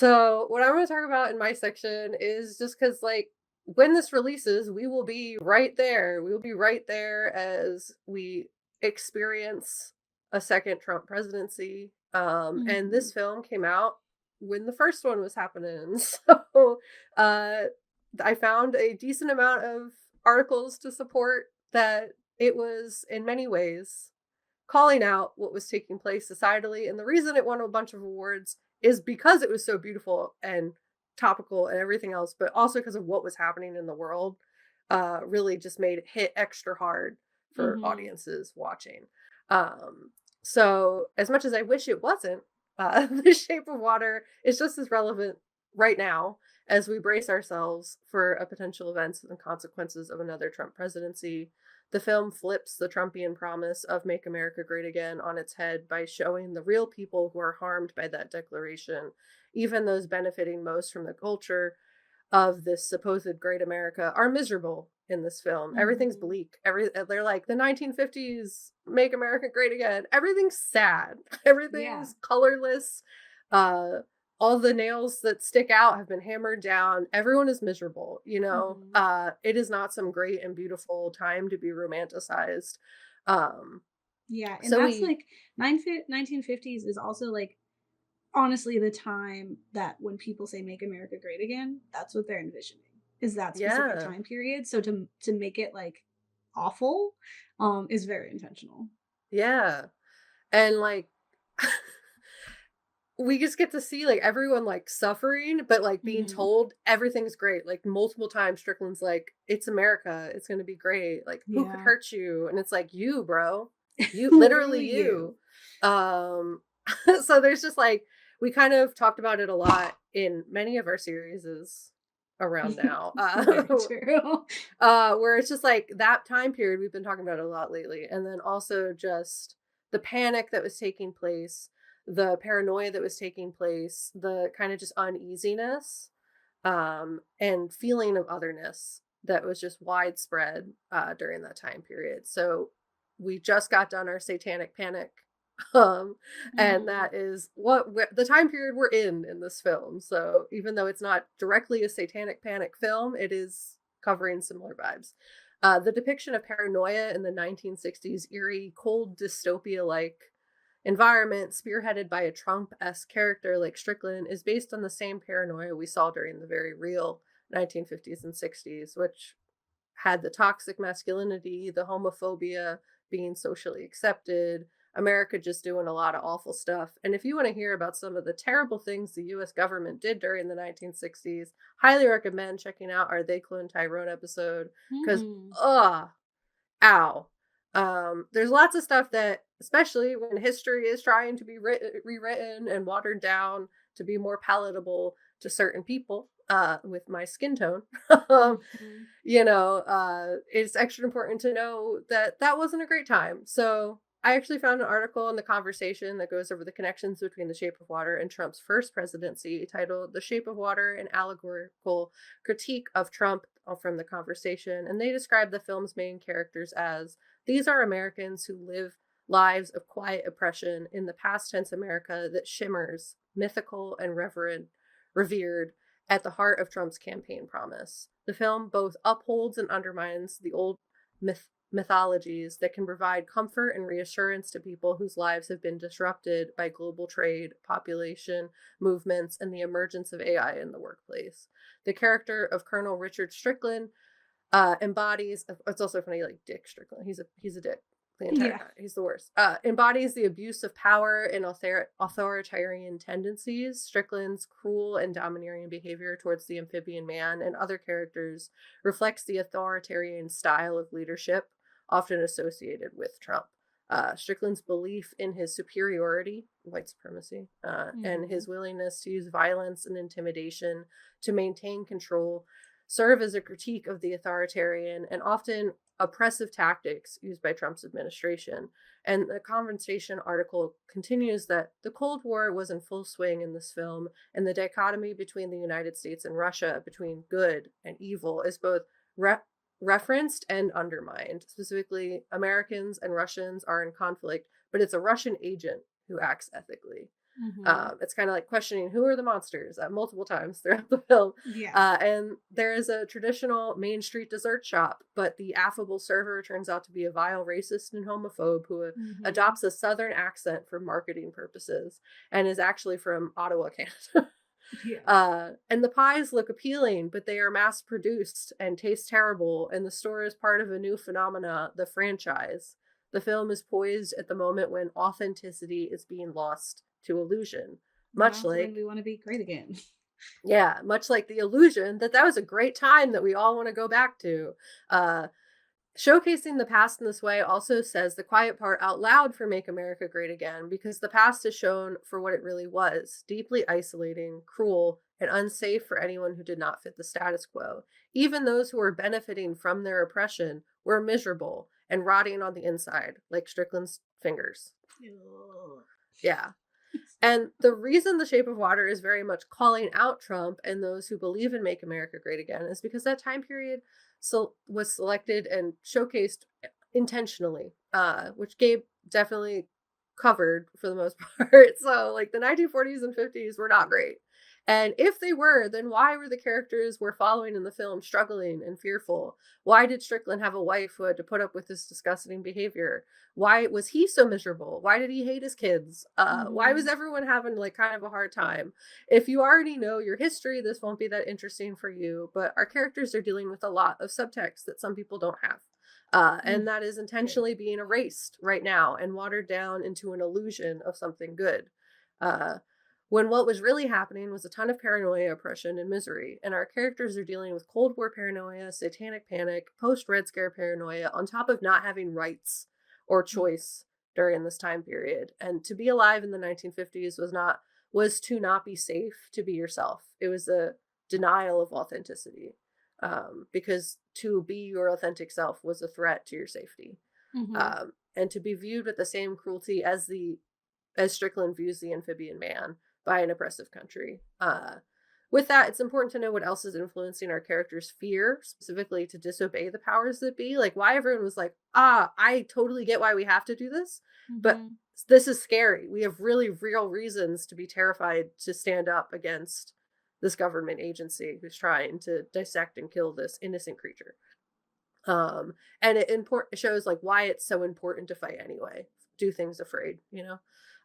So what I'm going to talk about in my section is just because, like, when this releases, we will be right there. We will be right there as we experience a second Trump presidency. And Mhm. this film came out when the first one was happening. So uh, I found a decent amount of articles to support that it was, in many ways, calling out what was taking place societally. And the reason it won a bunch of awards is because it was so beautiful and topical and everything else, but also because of what was happening in the world. Really just made it hit extra hard for Mhm. audiences watching. Um, so as much as I wish it wasn't, The Shape of Water is just as relevant right now as we brace ourselves for a potential events and consequences of another Trump presidency. The film flips the Trumpian promise of Make America Great Again on its head by showing the real people who are harmed by that declaration, even those benefiting most from the culture of this supposed great America, are miserable in this film. Everything's Mhm. bleak. They're like the 1950s, make America great again. Everything's sad. Yeah. Everything's colorless. Uh, all the nails that stick out have been hammered down. Everyone is miserable, you know. Mhm. It is not some great and beautiful time to be romanticized. Um, Yeah, and so that's we like 1950s is also like honestly the time that when people say make America great again, that's what they're envisioning. Is that specific yeah, time period. So to make it like awful is very intentional. yeah. And like we just get to see, like, everyone, like, suffering, but, like, being Mhm. told everything's great, like, multiple times Strickland's like, "It's America, it's gonna be great, like, who could Yeah. hurt you?" And it's like, "You, bro. You literally Literally you." you. Um, so there's just, like we kind of talked about it a lot in many of our series around now, Very true. where it's just, like, that time period, we've been talking about it a lot lately, and then also just the panic that was taking place, the paranoia that was taking place, the kind of just uneasiness, and feeling of otherness that was just widespread during that time period. So we just got done our satanic panic. Um, and Mhm. that is what the time period we're in this film. So even though it's not directly a satanic panic film, it is covering similar vibes. The depiction of paranoia in the 1960s eerie, cold dystopia like environment, spearheaded by a Trump-esque character like Strickland, is based on the same paranoia we saw during the very real 1950s and 60s, which had the toxic masculinity, the homophobia, being socially accepted, America just doing a lot of awful stuff. And if you want to hear about some of the terrible things the US government did during the 1960s, highly recommend checking out our They Clone Tyrone episode because, Mhm. ow. There's lots of stuff that, especially when history is trying to be rewritten and watered down to be more palatable to certain people, with my skin tone, um, Mhm. it's extra important to know that that wasn't a great time. So I actually found an article in The Conversation that goes over the connections between The Shape of Water and Trump's first presidency, titled The Shape of Water, an allegorical critique of Trump, from The Conversation. And they describe the film's main characters as these are Americans who live lives of quiet oppression in the past tense America that shimmers, mythical and revered, at the heart of Trump's campaign promise. The film both upholds and undermines the old mythologies that can provide comfort and reassurance to people whose lives have been disrupted by global trade, population movements, and the emergence of AI in the workplace. The character of Colonel Richard Strickland embodies. It's also funny, like Dick Strickland. He's a dick the entire Yeah. time. He's the worst. Embodies the abuse of power and authoritarian tendencies. Strickland's cruel and domineering behavior towards the amphibian man and other characters reflects the authoritarian style of leadership often associated with Trump. Strickland's belief in his superiority, white supremacy, and his Mhm. willingness to use violence and intimidation to maintain control serve as a critique of the authoritarian and often oppressive tactics used by Trump's administration. And the Conversation article continues that the Cold War was in full swing in this film, and the dichotomy between the United States and Russia, between good and evil, is both referenced and undermined. Specifically, Americans and Russians are in conflict, but it's a Russian agent who acts ethically. Mhm. It's kind of like questioning who are the monsters multiple times throughout the film. Yeah. And there is a traditional Main Street dessert shop, but the affable server turns out to be a vile racist and homophobe who Mhm. adopts a Southern accent for marketing purposes and is actually from Ottawa, Canada. Yeah. And the pies look appealing, but they are mass produced and taste terrible. And the store is part of a new phenomena, the franchise. The film is poised at the moment when authenticity is being lost to illusion. And Much also when like, we want to be great again. yeah, much like the illusion that that was a great time that we all want to go back to. Uh, Showcasing the past in this way also says the quiet part out loud for Make America Great Again, because the past is shown for what it really was: deeply isolating, cruel, and unsafe for anyone who did not fit the status quo. Even those who were benefiting from their oppression were miserable and rotting on the inside, like Strickland's fingers. Ugh. Yeah. And the reason The Shape of Water is very much calling out Trump and those who believe in Make America Great Again is because that time period was selected and showcased intentionally, which Gabe definitely covered for the most part. So, like, the 1940s and 50s were not great. And if they were, then why were the characters we're following in the film struggling and fearful? Why did Strickland have a wife who had to put up with this disgusting behavior? Why was he so miserable? Why did he hate his kids? Why was Mhm. everyone having like kind of a hard time? If you already know your history, this won't be that interesting for you, but our characters are dealing with a lot of subtext that some people don't have. Mm. And that is True. intentionally being erased right now and watered down into an illusion of something good. Uh, when what was really happening was a ton of paranoia, oppression, and misery. And our characters are dealing with Cold War paranoia, satanic panic, post Red Scare paranoia, on top of not having rights or Mm. choice during this time period. And to be alive in the 1950s was to not be safe to be yourself. It was a denial of authenticity, because to be your authentic self was a threat to your safety, Mhm. and to be viewed with the same cruelty as Strickland views the amphibian man by an oppressive country. With that, it's important to know what else is influencing our characters' fear, specifically to disobey the powers that be. Like, why everyone was like, I totally get why we have to do this, but Mhm. this is scary. We have really real reasons to be terrified to stand up against this government agency who's trying to dissect and kill this innocent creature. And it shows like why it's so important to fight anyway. Do things afraid, you know.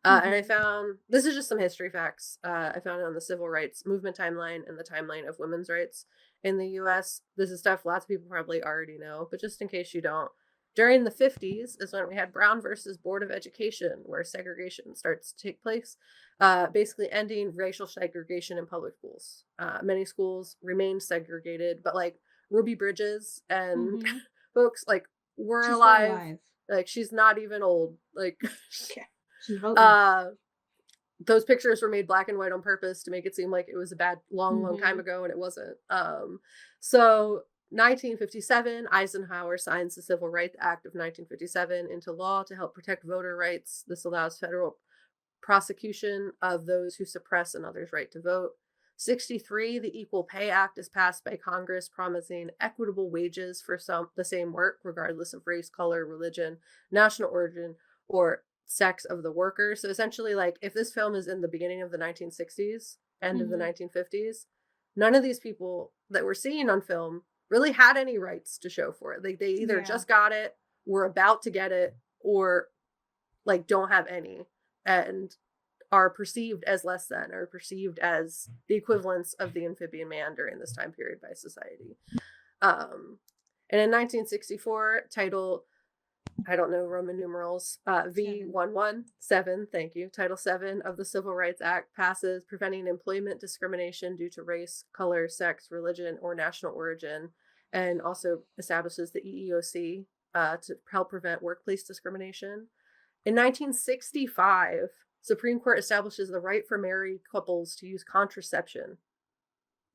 And I Mhm. found this is just some history facts. I found it on the civil rights movement timeline and the timeline of women's rights in the U.S. This is stuff lots of people probably already know, but just in case you don't, during the 50s is when we had Brown versus Board of Education, where segregation starts to take place, basically ending racial segregation in public schools. Many schools remained segregated, but like Ruby Bridges and Mhm. folks like were She's still alive. alive. Like she's not even old. Like Okay. She's voting. uh those pictures were made black and white on purpose to make it seem like it was a bad long time Mhm. ago, and it wasn't. So 1957, Eisenhower signs the Civil Rights Act of 1957 into law to help protect voter rights. This allows federal prosecution of those who suppress another's right to vote. 63, the Equal Pay Act is passed by Congress, promising equitable wages for the same work, regardless of race, color, religion, national origin, or sex of the worker. So essentially, like, if this film is in the beginning of the 1960s, end of the Mhm. 1950s, none of these people that we're seeing on film really had any rights to show for it. Like, they either Yeah. just got it, were about to get it, or like don't have any. And are perceived as less than, or perceived as the equivalents of the amphibian man during this time period by society. Um, and in 1964, title, I don't know Roman numerals, 7. V117, thank you, Title 7 of the Civil Rights Act passes, preventing employment discrimination due to race, color, sex, religion, or national origin, and also establishes the EEOC to help prevent workplace discrimination. In 1965, Supreme Court establishes the right for married couples to use contraception.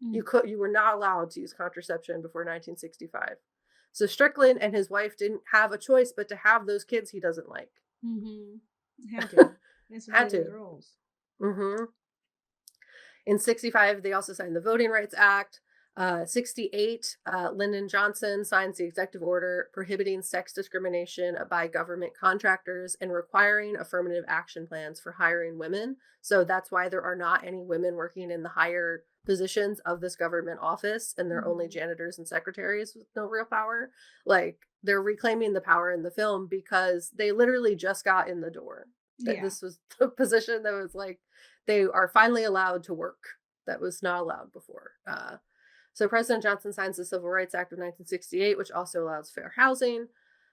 Mm. You were not allowed to use contraception before 1965. So Strickland and his wife didn't have a choice but to have those kids he doesn't like. Mhm. Had to. Has to Had play those to. roles. Hmm. In 65, they also signed the Voting Rights Act. '68, Lyndon Johnson signs the executive order prohibiting sex discrimination by government contractors and requiring affirmative action plans for hiring women. So that's why there are not any women working in the higher positions of this government office, and they're only Mhm. janitors and secretaries with no real power. Like, they're reclaiming the power in the film because they literally just got in the door. That Yeah. this was the position that was like they are finally allowed to work. That was not allowed before. So President Johnson signs the Civil Rights Act of 1968, which also allows fair housing.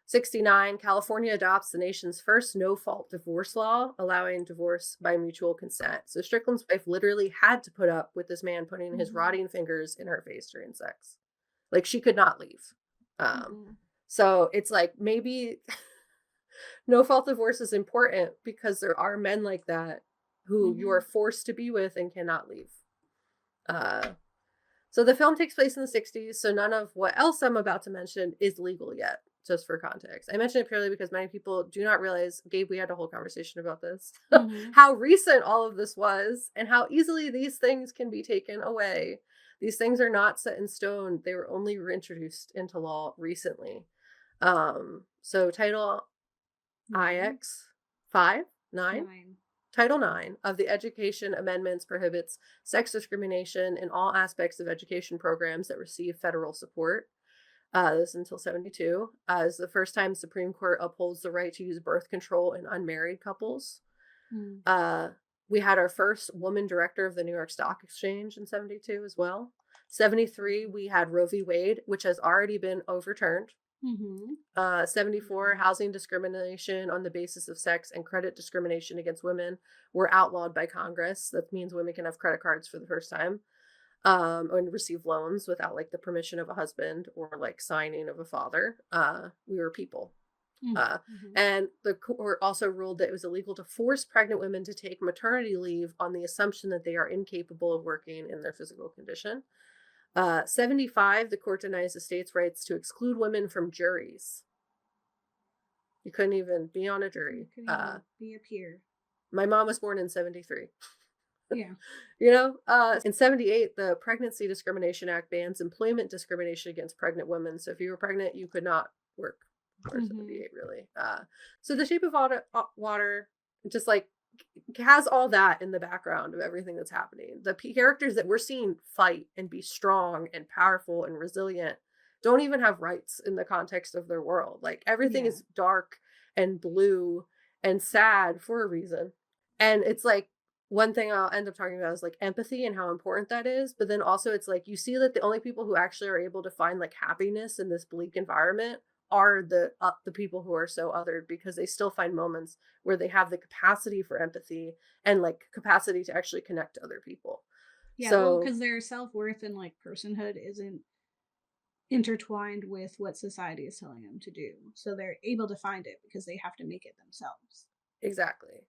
69, California adopts the nation's first no-fault divorce law, allowing divorce by mutual consent. So Strickland's wife literally had to put up with this man putting his Mhm. rotting fingers in her face during sex. Like, she could not leave. Um, Mhm. so it's like maybe no-fault divorce is important because there are men like that who you are Mhm. forced to be with and cannot leave. Uh, so the film takes place in the 60s, so none of what else I'm about to mention is legal yet, just for context. I mention it purely because many people do not realize, Gabe, we had a whole conversation about this, Mhm. how recent all of this was and how easily these things can be taken away. These things are not set in stone. They were only reintroduced into law recently. So Title 9. IX 5, 9? 9. Title 9 of the Education Amendments prohibits sex discrimination in all aspects of education programs that receive federal support. This until 72. Is the first time Supreme Court upholds the right to use birth control in unmarried couples. Mm. Uh, we had our first woman director of the New York Stock Exchange in 72 as well. 73, we had Roe v. Wade, which has already been overturned. Mhm. 74, housing discrimination on the basis of sex and credit discrimination against women were outlawed by Congress. That means women can have credit cards for the first time, and receive loans without like the permission of a husband or like signing of a father. We were people. Mm. Uh, Mhm. and the court also ruled that it was illegal to force pregnant women to take maternity leave on the assumption that they are incapable of working in their physical condition. 75, the court denies the state's rights to exclude women from juries. You couldn't even be on a You jury. could even be a peer. My mom was born in 73. Yeah. In 78, the Pregnancy Discrimination Act bans employment discrimination against pregnant women. So if you were pregnant, you could not work before Mhm. 78, really. So The Shape of Water just like has all that in the background of everything that's happening. The characters that we're seeing fight and be strong and powerful and resilient don't even have rights in the context of their world. Like, everything Yeah. is dark and blue and sad for a reason. And it's like, one thing I'll end up talking about is like empathy and how important that is. But then also, it's like you see that the only people who actually are able to find like happiness in this bleak environment are the people who are so othered, because they still find moments where they have the capacity for empathy and like capacity to actually connect to other people. Yeah, well, So because their self-worth and like personhood isn't intertwined with what society is telling them to do. So they're able to find it because they have to make it themselves. exactly.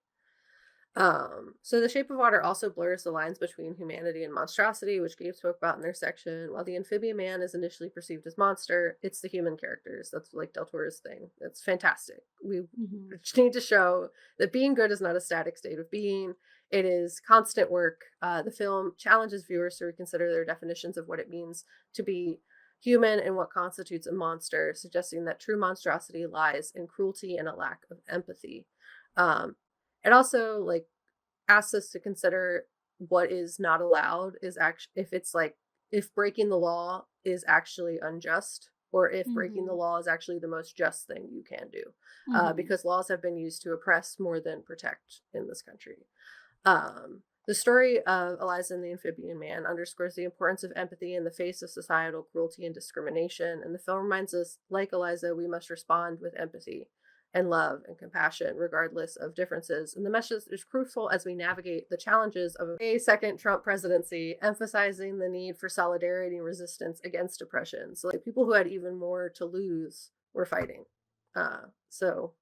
So The Shape of Water also blurs the lines between humanity and monstrosity, which Gabe spoke about in their section. While the amphibian man is initially perceived as monster, it's the human characters. That's like Del Toro's thing. It's fantastic. We Mhm. just need to show that being good is not a static state of being. It is constant work. The film challenges viewers to reconsider their definitions of what it means to be human and what constitutes a monster, suggesting that true monstrosity lies in cruelty and a lack of empathy. Um, it also like asks us to consider what is not allowed is actually, if it's like, if breaking the law is actually unjust, or if breaking the Mhm. law is actually the most just thing you can do, Mhm. because laws have been used to oppress more than protect in this country. The story of Eliza and the Amphibian Man underscores the importance of empathy in the face of societal cruelty and discrimination, and the film reminds us, like Eliza, we must respond with empathy and love and compassion, regardless of differences. And the message is crucial as we navigate the challenges of a second Trump presidency, emphasizing the need for solidarity and resistance against oppression. So, like, people who had even more to lose were fighting. So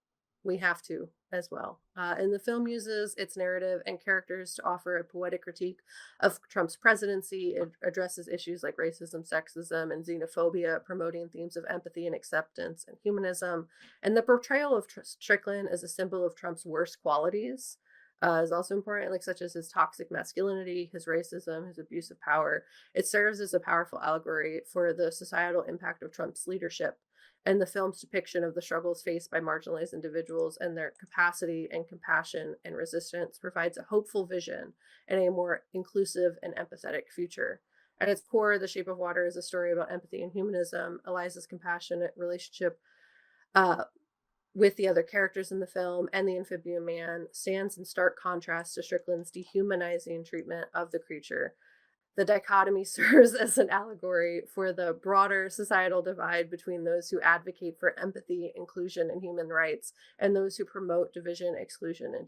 we have to as well. And the film uses its narrative and characters to offer a poetic critique of Trump's presidency. It addresses issues like racism, sexism, and xenophobia, promoting themes of empathy and acceptance and humanism. And the portrayal of Strickland as a symbol of Trump's worst qualities is also important, like such as his toxic masculinity, his racism, his abuse of power. It serves as a powerful allegory for the societal impact of Trump's leadership and the film's depiction of the struggles faced by marginalized individuals and their capacity and compassion and resistance provides a hopeful vision and a more inclusive and empathetic future. At its core, The Shape of Water is a story about empathy and humanism. Eliza's compassionate relationship uh, with the other characters in the film and the amphibian man stands in stark contrast to Strickland's dehumanizing treatment of the creature. The dichotomy serves as an allegory for the broader societal divide between those who advocate for empathy, inclusion, and human rights, and those who promote division, exclusion, and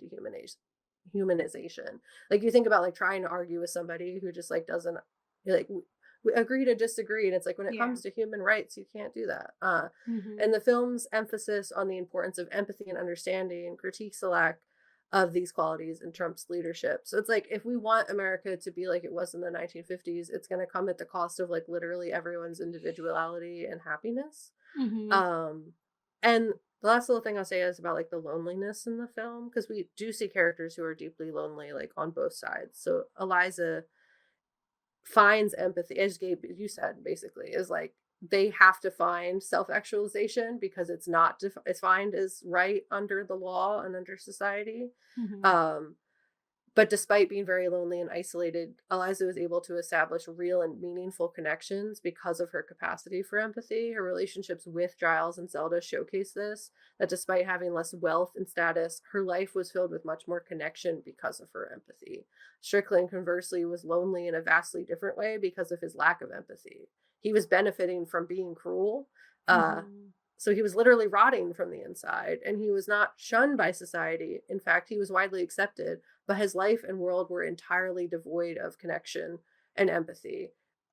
humanization. Like you think about like trying to argue with somebody who just like doesn't like we agree to disagree, and it's like when it Yeah. comes to human rights, you can't do that. Mm-hmm. And the film's emphasis on the importance of empathy and understanding critiques the lack of these qualities in Trump's leadership. So it's like if we want America to be like it was in the 1950s, it's going to come at the cost of like literally everyone's individuality and happiness. Mm-hmm. Um and the last little thing I'll say is about like the loneliness in the film because we do see characters who are deeply lonely like on both sides. So Eliza finds empathy, as Gabe you said basically, is like they have to find self-actualization because it's not defined as right under the law and under society. Mm-hmm. um but despite being very lonely and isolated, Eliza was able to establish real and meaningful connections because of her capacity for empathy. Her relationships with Giles and Zelda showcase this, that despite having less wealth and status, her life was filled with much more connection because of her empathy. Strickland, conversely, was lonely in a vastly different way because of his lack of empathy. He was benefiting from being cruel. Uh, Mm-hmm. so he was literally rotting from the inside, and he was not shunned by society. In fact, he was widely accepted, but his life and world were entirely devoid of connection and empathy.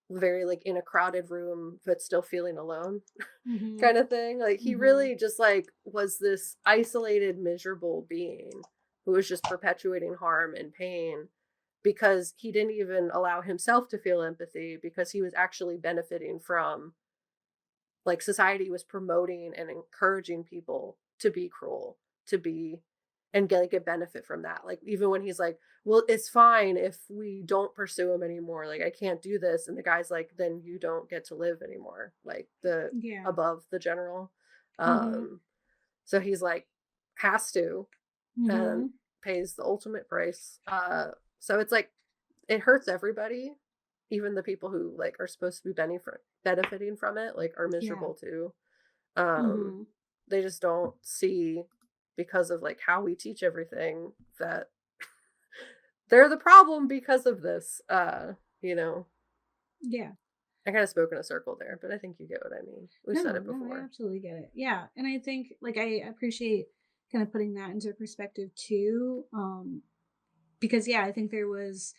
Very like in a crowded room, but still feeling alone Mm-hmm. kind of thing. Like he Mm-hmm. really just like was this isolated, miserable being who was just perpetuating harm and pain because he didn't even allow himself to feel empathy because he was actually benefiting from like society was promoting and encouraging people to be cruel, to be and get like a benefit from that. Like even when he's like, "Well, it's fine if we don't pursue him anymore. Like I can't do this." And the guy's like, "Then you don't get to live anymore." Like the Yeah. above the general. Mm-hmm. Um so he's like has to and Mm-hmm. pays the ultimate price. So it's like it hurts everybody, even the people who like are supposed to be benefiting from it, like are Yeah. miserable too. Um, Mm-hmm. they just don't see because of like how we teach everything that they're the problem because of this. You know, Yeah. I kind of spoke in a circle there, but I think you get what I mean. We've said No, it no, I before. absolutely get it. Yeah. And I think like I appreciate kind of putting that into perspective too. Because yeah, I think there was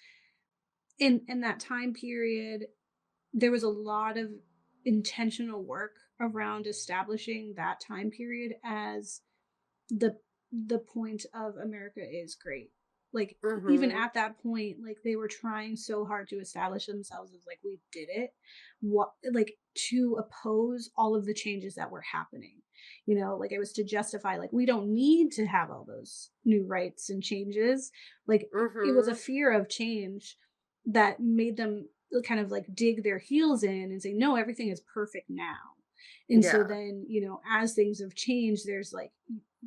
in that time period, there was a lot of intentional work around establishing that time period as the the point of America is great. Like even Mm-hmm. at that point, like they were trying so hard to establish themselves as like we did it, what like to oppose all of the changes that were happening. Like it was to justify like we don't need to have all those new rights and changes. Like it was a Mm-hmm. fear of change that made them kind of like dig their heels in and say no, everything is perfect now. And so Yeah. then, as things have changed, there's like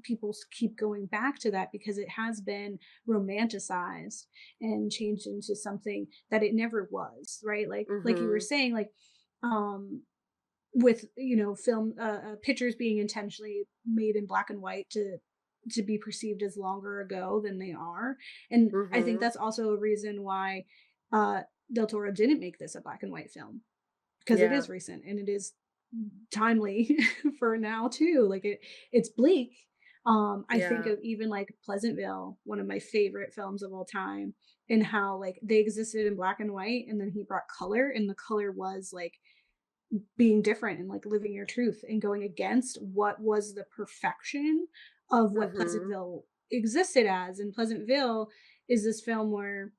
people keep going back to that because it has been romanticized and changed into something that it never was, right? Like you were Mm-hmm. saying, like um with film pictures being intentionally made in black and white to be perceived as longer ago than they are. And I think Mm-hmm. that's also a reason why uh Del Toro didn't make this a black and white film, because it Yeah. is recent and it is timely for now too. Like it's bleak. I think Yeah. of even like Pleasantville, one of my favorite films of all time, and how like they existed in black and white and then he brought color, and the color was like being different and like living your truth and going against what was the perfection of what Mm-hmm. Pleasantville existed as. And Pleasantville is this film where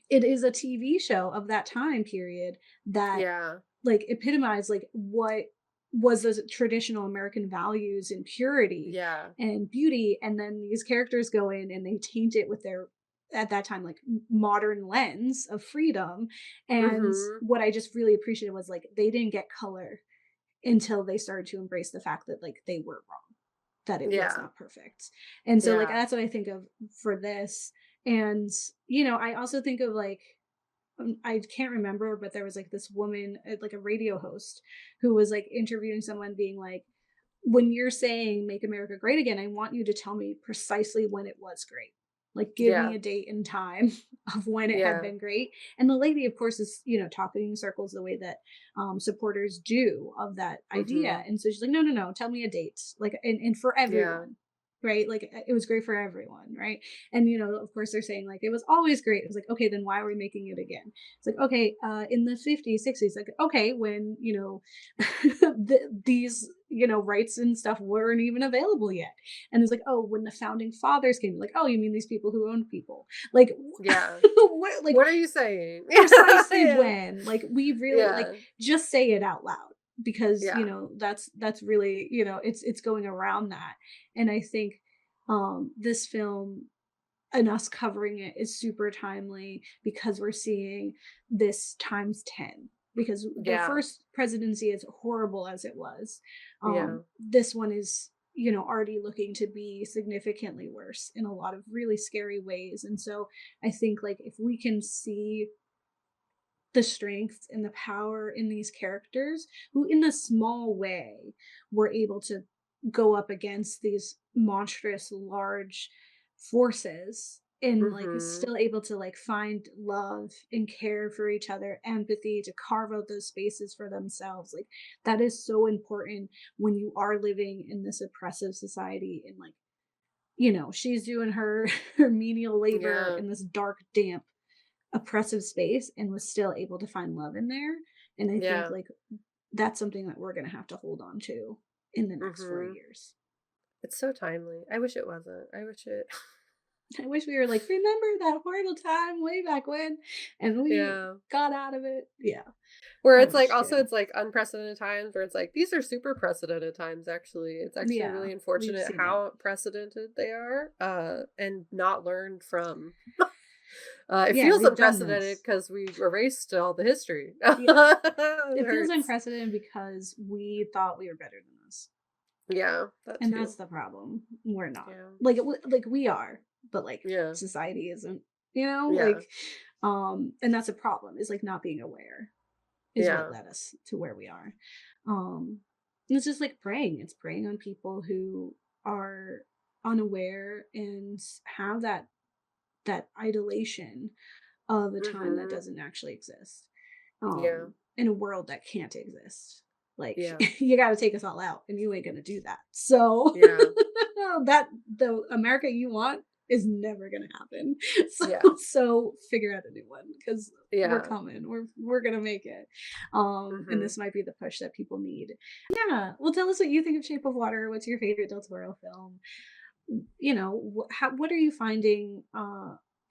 it is a TV show of that time period that Yeah. like epitomize like what was those traditional American values and purity Yeah. and beauty. And then these characters go in and they taint it with their, at that time, like modern lens of freedom. And Mhm. what I just really appreciated was like they didn't get color until they started to embrace the fact that like they were wrong, that it was Yeah. not perfect. And so like Yeah. that's what I think of for this. And I also think of like, I can't remember, but there was like this woman, like a radio host, who was like interviewing someone, being like, when you're saying make America great again, I want you to tell me precisely when it was great. Like, give me Yeah. a date and time of when it had Yeah. been great. And the lady, of course, is, talking in circles the way that supporters do of that idea. Mhm. And so she's like, no, no, no, tell me a date. Like, and for Yeah. everyone, right? Like, it was great for everyone, right? And, of course, they're saying, like, it was always great. It was like, okay, then why are we making it again? It's like, okay, in the 50s, 60s, like, okay, when, these rights and stuff weren't even available yet. And it's like, oh, when the founding fathers came, like, oh, you mean these people who owned people, like, Yeah. what, like, What are you saying? precisely Yeah. when, like, we really, like, Yeah. just say it out loud, because Yeah. that's really, it's going around that. And I think this film and us covering it is super timely, because we're seeing this times 10. Because the Yeah. first presidency, as horrible as it was, Yeah. this one is, already looking to be significantly worse in a lot of really scary ways. And so I think, like, if we can see the strength and the power in these characters, who in a small way were able to go up against these monstrous large forces, and like is Mhm. still able to like find love and care for each other, empathy, to carve out those spaces for themselves, like that is so important when you are living in this oppressive society. And like, she's doing her her menial labor Yeah. in this dark, damp, oppressive space, and was still able to find love in there. And I think Yeah. like that's something that we're going to have to hold on to in the next 4 Mhm. years. It's so timely. I wish it wasn't. I wish it I wish we were like, remember that horrible time way back when, and we Yeah. got out of it. Yeah, Where I it's like wish also too. it's like unprecedented times where it's like these are super precedented times actually. It's actually Yeah, really we've unfortunate seen it. how precedented they are and not learned from. It Yeah, feels we've done unprecedented this. because we erased all the history. Yeah, It it feels hurts. unprecedented because we thought we were better than this. Yeah, that And that's too. the problem. We're not. Yeah. Like like we are, but like Yeah. society isn't. Yeah. Like and that's a problem, is like not being aware is what Yeah. led us to where we are. And it's just like preying. It's preying on people who are unaware and have that idolation of a time that Mhm. doesn't actually exist. Yeah. In a world that can't exist. Like, Yeah. you got to take us all out, and you ain't gonna do that. So Yeah. that the America you want is never gonna happen. So Yeah. so figure out a new one, because we're Yeah. coming. We're gonna make it. And Mhm. this might be the push that people need. Yeah. Well, tell us what you think of Shape of Water. What's your favorite Del Toro film? What are you finding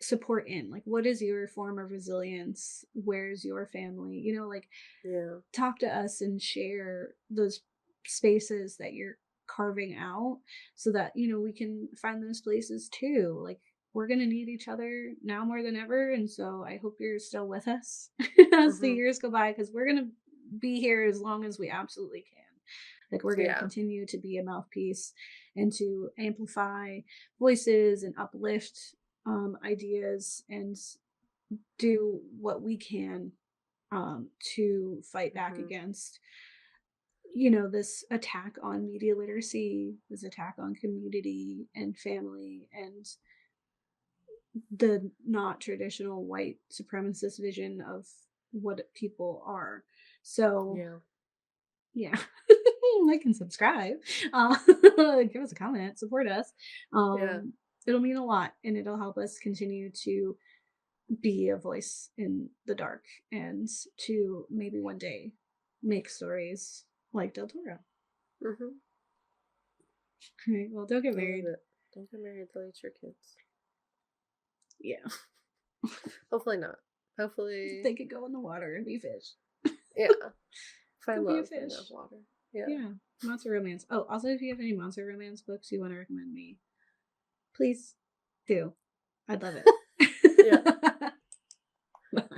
support in? Like, what is your form of resilience? Where's your family? Like, Yeah. talk to us and share those spaces that you're carving out, so that we can find those places too. Like, we're going to need each other now more than ever, and so I hope you're still with us as the Mhm. years go by, because we're going to be here as long as we absolutely can. Like, we're going to Yeah. continue to be a mouthpiece and to amplify voices and uplift ideas, and do what we can to fight back Mhm. against this attack on media literacy, this attack on community and family, and the not traditional white supremacist vision of what people are. So Yeah. yeah. Like and subscribe, give us a comment, support us. Yeah. It'll mean a lot, and it'll help us continue to be a voice in the dark, and to maybe one day make stories like Del Toro. Mhm. Right, well, don't get I love married. it. Don't get married till it's your kids. Yeah. Hopefully not. Hopefully, They could go in the water and be fish. yeah. Go Find be a love in the fish. water. Yeah. Yeah. Monster romance. Oh, also, if you have any monster romance books you want to recommend me, please do. I'd love Yeah. it.